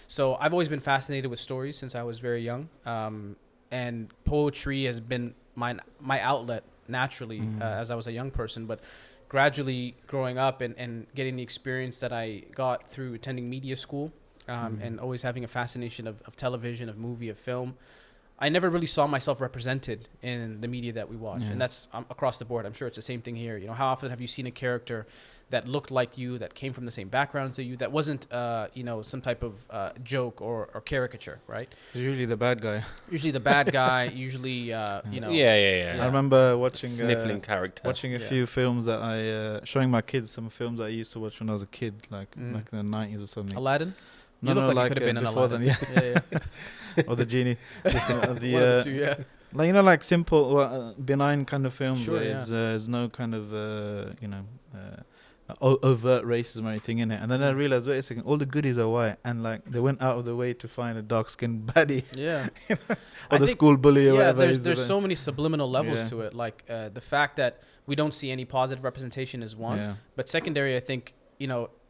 So I've always been fascinated with stories since I was very young. And poetry has been my outlet naturally as I was a young person. But gradually growing up and getting the experience that I got through attending media school and always having a fascination of television, of movie, of film, I never really saw myself represented in the media that we watch. And that's across the board. I'm sure it's the same thing here. You know, how often have you seen a character that looked like you, that came from the same background as you, that wasn't, some type of joke or caricature, right? Usually the bad guy. Usually the bad guy, usually, Yeah. I remember watching Sniffling character. watching a few films that I showing my kids some films that I used to watch when I was a kid, like back in the 90s or something. Aladdin? No, You look no, like you could have been an before Aladdin. then, yeah. Or the genie. One of the two, yeah. Like, you know, like simple, benign kind of films Sure, where yeah. there's no kind of, overt racism or anything in it. And then I realized, wait a second, all the goodies are white, and like they went out of the way to find a dark-skinned baddie. Yeah. Or I the think- school bully or whatever. there's so many subliminal levels Yeah. to it. Like the fact that we don't see any positive representation is one. Yeah. But secondary, I think,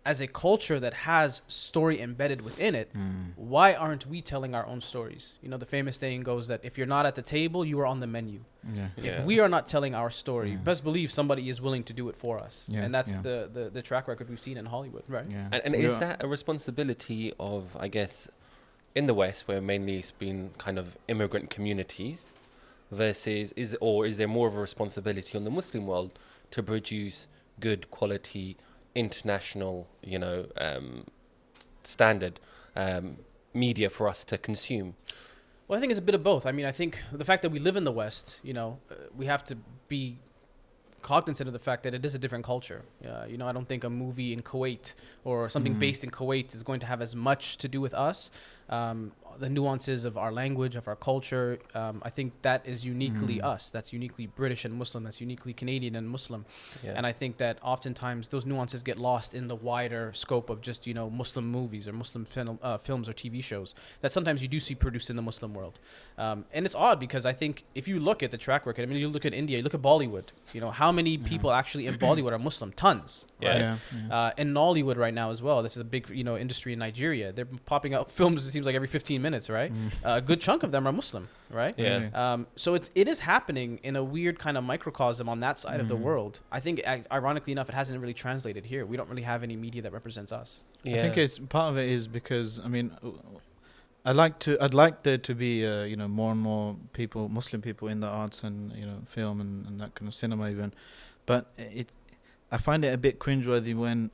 as a culture that has story embedded within it, why aren't we telling our own stories? You know, the famous saying goes that if you're not at the table, you are on the menu. Yeah. If we are not telling our story, best believe somebody is willing to do it for us. Yeah, And that's yeah. the track record we've seen in Hollywood, right? Yeah. And is that a responsibility of, I guess, in the West, where mainly it's been kind of immigrant communities, versus is there more of a responsibility on the Muslim world to produce good quality international, standard media for us to consume? Well, I think it's a bit of both. I mean, I think the fact that we live in the West, we have to be cognizant of the fact that it is a different culture. I don't think a movie in Kuwait or something based in Kuwait is going to have as much to do with us. The nuances of our language, of our culture, I think that is uniquely us. That's uniquely British and Muslim. That's uniquely Canadian and Muslim. Yeah. And I think that oftentimes those nuances get lost in the wider scope of just, Muslim movies or Muslim films or TV shows that sometimes you do see produced in the Muslim world. And it's odd because I think if you look at the track record, I mean, you look at India, you look at Bollywood, how many people actually in Bollywood are Muslim? Tons. Yeah. Right? In Nollywood right now as well, this is a big, industry in Nigeria. They're popping out films, it seems like every 15 minutes, right? A good chunk of them are Muslim, right? Yeah. So it is happening in a weird kind of microcosm on that side of the world. I think, ironically enough, it hasn't really translated here. We don't really have any media that represents us. Yeah. I think it's part of it is because, I mean, I'd like there to be more and more people, Muslim people, in the arts and film and that kind of cinema even, but I find it a bit cringeworthy when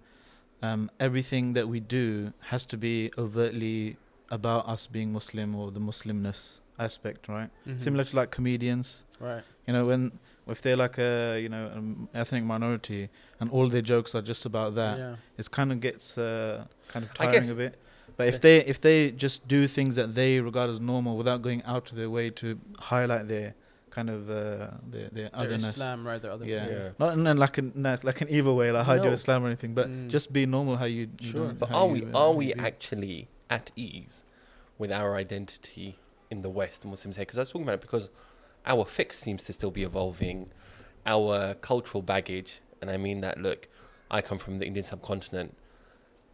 everything that we do has to be overtly about us being Muslim or the Muslimness aspect, right? Similar to like comedians, Right. if they're like an ethnic minority and all their jokes are just about that, it kind of gets kind of tiring a bit. But if they just do things that they regard as normal without going out of their way to highlight their kind of their Their otherness, Islam, right? Their otherness. Yeah. not in like an evil way, like hide your No. Islam or anything, but just be normal how you. Sure. But how are we do. actually at ease with our identity in the West, Muslims here? Because I was talking about it because our fiqh seems to still be evolving, our cultural baggage, and I mean that, look, I come from the Indian subcontinent.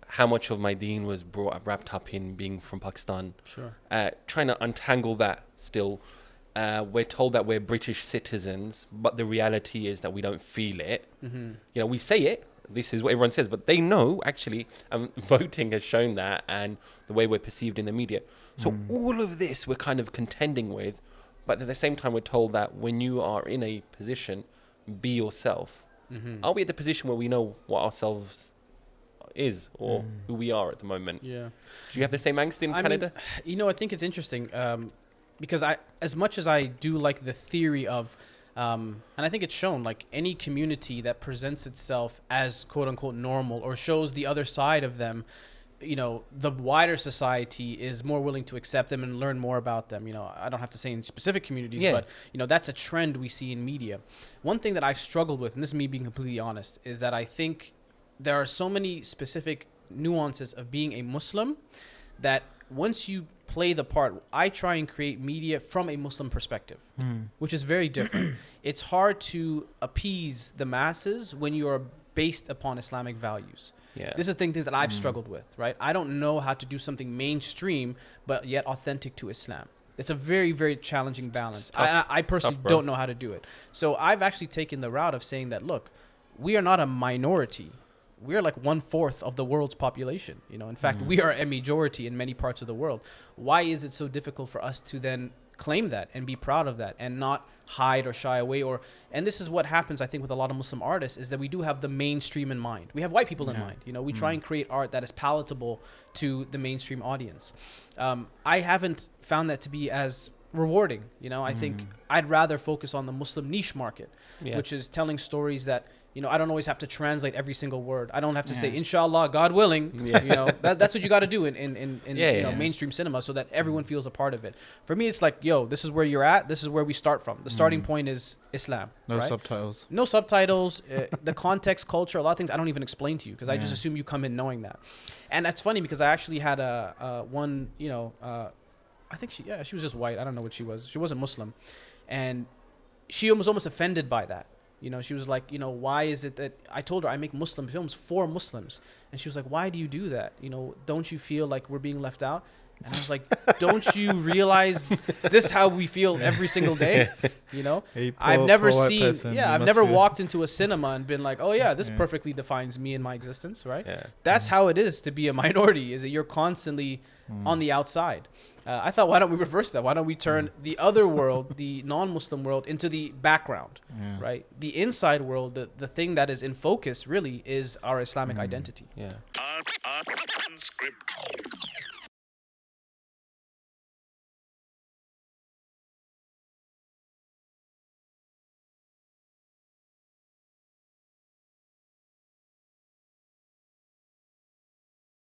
How much of my deen was wrapped up in being from Pakistan? Sure. Trying to untangle that still. We're told that we're British citizens, but the reality is that we don't feel it. We say it. This is what everyone says, but they know, actually, voting has shown that, and the way we're perceived in the media. So all of this we're kind of contending with, but at the same time we're told that when you are in a position, be yourself. Are we at the position where we know what ourselves is or who we are at the moment? Yeah. Do you have the same angst in Canada? I think it's interesting because as much as I do like the theory of, and I think it's shown, like any community that presents itself as quote unquote normal or shows the other side of them, the wider society is more willing to accept them and learn more about them. I don't have to say in specific communities, but that's a trend we see in media. One thing that I've struggled with, and this is me being completely honest, is that I think there are so many specific nuances of being a Muslim that once you play the part, I try and create media from a Muslim perspective, which is very different. It's hard to appease the masses when you are based upon Islamic values. Yeah. This is things that I've struggled with, right? I don't know how to do something mainstream, but yet authentic to Islam. It's a very, very challenging balance. I personally bro. don't know how to do it. So I've actually taken the route of saying that, look, we are not a minority. We are like 1/4 of the world's population. You know, in fact, we are a majority in many parts of the world. Why is it so difficult for us to then claim that and be proud of that and not hide or shy away? And this is what happens, I think, with a lot of Muslim artists, is that we do have the mainstream in mind. We have white people in mind. You know, we try and create art that is palatable to the mainstream audience. I haven't found that to be as rewarding. You know, I think I'd rather focus on the Muslim niche market, which is telling stories that, you know, I don't always have to translate every single word. I don't have to say, inshallah, God willing. You know, that's what you got to do in mainstream cinema, so that everyone feels a part of it. For me, it's like, yo, this is where you're at. This is where we start from. The starting point is Islam. No right? subtitles. No subtitles. The context, culture, a lot of things I don't even explain to you because I just assume you come in knowing that. And that's funny because I actually had one, you know, I think she was just white. I don't know what she was. She wasn't Muslim. And she was almost offended by that. You know, she was like, you know, why is it that I told her I make Muslim films for Muslims? And she was like, why do you do that? You know, don't you feel like we're being left out? And I was like, don't you realize this how we feel every single day? You know, I've never seen, I've never walked into a cinema and been like, oh yeah, this perfectly defines me and my existence, right? Yeah. That's how it is to be a minority, is that you're constantly on the outside. I thought, why don't we reverse that? Why don't we turn the other world, the non-Muslim world, into the background, right? The inside world, the thing that is in focus really is our Islamic identity. Yeah. Unscripted.